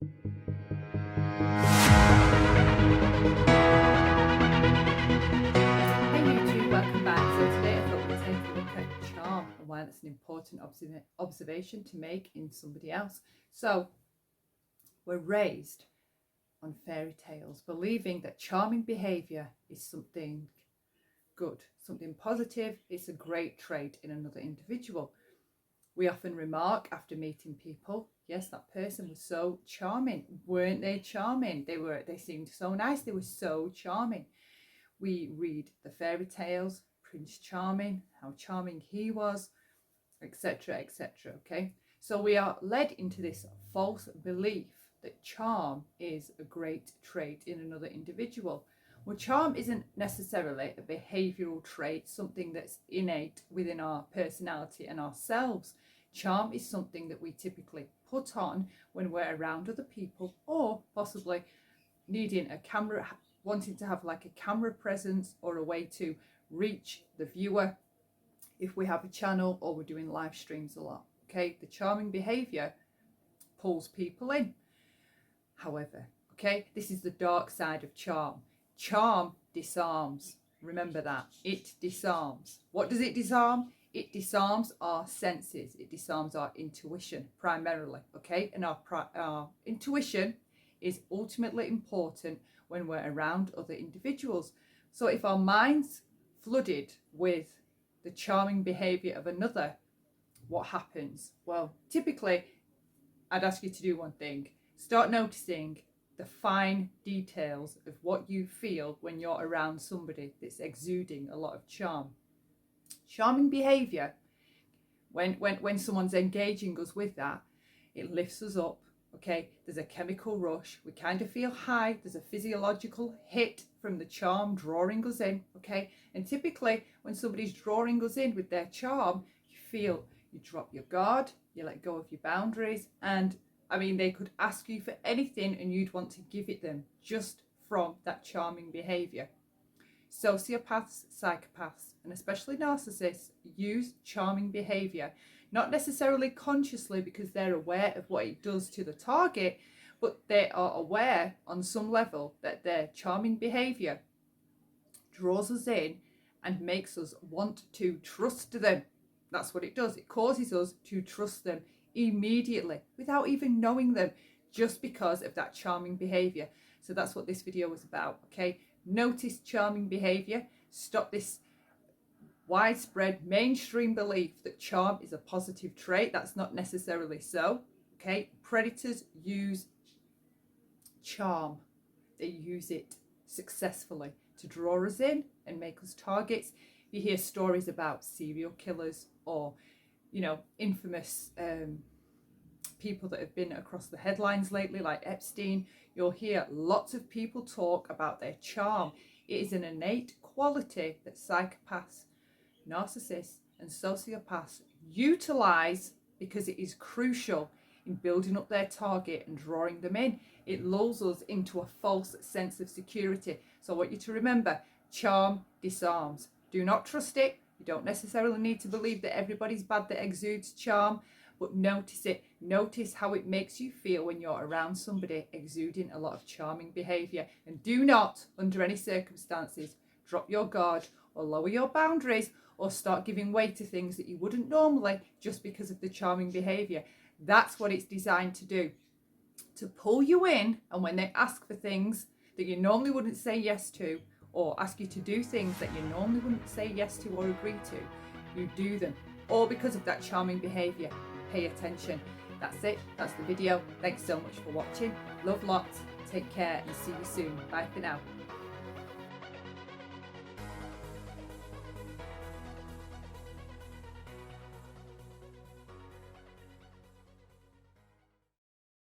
Hey YouTube, welcome back. So today I thought we'd take a look at charm and why that's an important observation to make in somebody else. So we're raised on fairy tales, believing that charming behaviour is something good, something positive. It's a great trait in another individual. We often remark after meeting people, yes, that person was so charming. Weren't they charming? They seemed so nice. They were so charming. We read the fairy tales, Prince Charming, how charming he was, etc., etc. Okay, so we are led into this false belief that charm is a great trait in another individual. Well, charm isn't necessarily a behavioural trait, something that's innate within our personality and ourselves. Charm is something that we typically put on when we're around other people, or possibly needing a camera, wanting to have like a camera presence or a way to reach the viewer if we have a channel or we're doing live streams a lot. Okay, the charming behavior pulls people in. However, okay, this is the dark side of charm. Charm disarms. Remember that. It disarms. What does it disarm? It disarms our senses. It disarms our intuition primarily. Okay, and our intuition is ultimately important when we're around other individuals. So if our mind's flooded with the charming behaviour of another, what happens? Well, typically, I'd ask you to do one thing. Start noticing the fine details of what you feel when you're around somebody that's exuding a lot of charm. Charming behaviour, when someone's engaging us with that, it lifts us up. Okay, there's a chemical rush. We kind of feel high. There's a physiological hit from the charm drawing us in. Okay, and typically when somebody's drawing us in with their charm, you drop your guard, you let go of your boundaries, and I mean, they could ask you for anything and you'd want to give it them just from that charming behavior. Sociopaths, psychopaths, and especially narcissists use charming behavior, not necessarily consciously because they're aware of what it does to the target, but they are aware on some level that their charming behavior draws us in and makes us want to trust them. That's what it does. It causes us to trust them immediately without even knowing them, just because of that charming behavior. So that's what this video was about. Okay, notice charming behavior. Stop this widespread mainstream belief that charm is a positive trait. That's not necessarily so. Okay, predators use charm. They use it successfully to draw us in and make us targets. You hear stories about serial killers or, you know, infamous people that have been across the headlines lately, like Epstein. You'll hear lots of people talk about their charm. It is an innate quality that psychopaths, narcissists, and sociopaths utilize because it is crucial in building up their target and drawing them in. It lulls us into a false sense of security. So I want you to remember, charm disarms. Do not trust it. You don't necessarily need to believe that everybody's bad that exudes charm, but notice it. Notice how it makes you feel when you're around somebody exuding a lot of charming behaviour. And do not, under any circumstances, drop your guard or lower your boundaries or start giving way to things that you wouldn't normally just because of the charming behaviour. That's what it's designed to do, to pull you in, and when they ask for things that you normally wouldn't say yes to, or ask you to do things that you normally wouldn't say yes to or agree to, you do them, all because of that charming behaviour. Pay attention. That's it. That's the video. Thanks so much for watching. Love lots. Take care and see you soon. Bye for now.